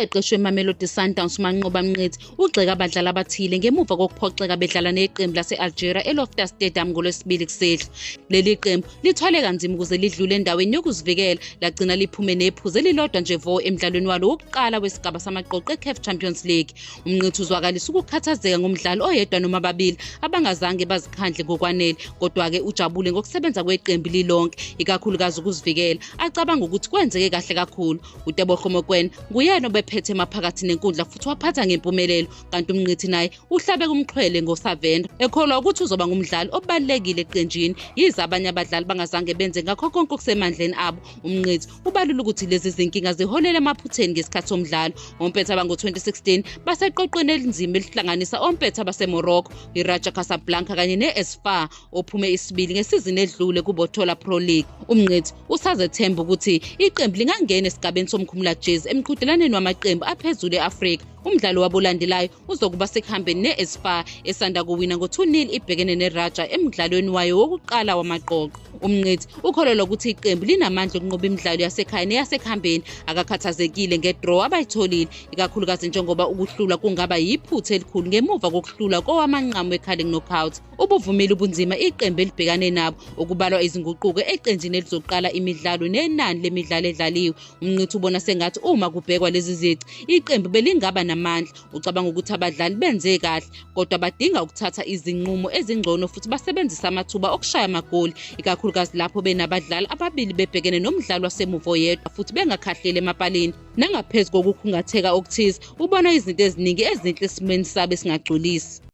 umqeqeshi weMamelodi Sundowns uManqoba Mnqithi ugxeka abadlali abathile ngemuva kokuphoxeka bedlala neqembu lase-Algeria eLoftus Stadium ngoLwesibili kusihlwa. Leli qembu lithwale kanzima ukuze lidlule endaweni yokuzivikela lagcina liphume nephuzu elilodwa nje vo emdlalweni walo wokuqala wesigaba samaqoqo eCAF Champions League. Umnqithi uzwakalisa ukukhathazeka ngomdlalo oyedwa noma ababili abangazange bazikhandle ngokwanele, kodwa-ke ujabule ngokusebenza kweqembu lilonke, ikakhulukazi ukuzivikela. Acabanga ukuthi kwenzeke kahle kakhulu. uTebogo Mokoena nguyena obephethe maphakathi nenkundla futhi waphatha ngempumelelo, kanti uMnqithi naye uhlabe kumxhwele ngosavenda ekholwa ukuthi uzoba ngumdlali obalulekile eqenjini, yize abanye abadlali bangazange benze ngakho konke okusemandleni abo. UMnqithi ubalula ukuthi lezi zinkinga ziholele emaphutheni ngesikhathi somdlalo. Ompetha bango-2016 baseqoqweni elinzima elihlanganisa ompetha baseMorocco, iRaja Casablanca kanye ne-AS FAR ophume isibili ngesizini edlule kuBotola Pro League. uMnqithi usazethemba ukuthi iqembu lingangena esigabeni somkhumula jezi emqhudelaneni wamaqembu aphezulu e-Afrika. Umdlalo wabo olandelayo uzokuba sekuhambeni ne-AS FAR esanda kuwina ngo-2-0 ibhekene neRaja emdlalweni wayo wokuqala wamaqoqo. uMnqithi ukholelwa ukuthi iqembu linamandla okunqoba imidlalo yasekhaya neyasekuhambeni, akakhathazekile ngedraw abayitholile, ikakhulukazi njengoba ukuhlula kungaba yiphutha elikhulu ngemuva kokuhlula kowamanqamu e-Carling Knockout. Ubuvumile ubunzima iqembu elibhekane nabo, okubalwa izinguquko eqenjini elizoqala imidlalo nenani lemidlalo edlaliwe. uMnqithi ubona sengathi uma kubhekwa lezi zici iqembu belingaba namandla. Ucabanga ukuthi abadlali benze kahle, kodwa badinga ukuthatha izinqumo ezingcono futhi basebenzisa amathuba okushaya amagoli, ikakhulukazi lapho benabadlali ababili bebhekene nomdlalo wasemuva yedwa futhi bengakhahleli emapaleni. Nangaphezu kokukhungatheka okuthize, ubona izinto eziningi ezinhle esimeni sabo esingagculisi.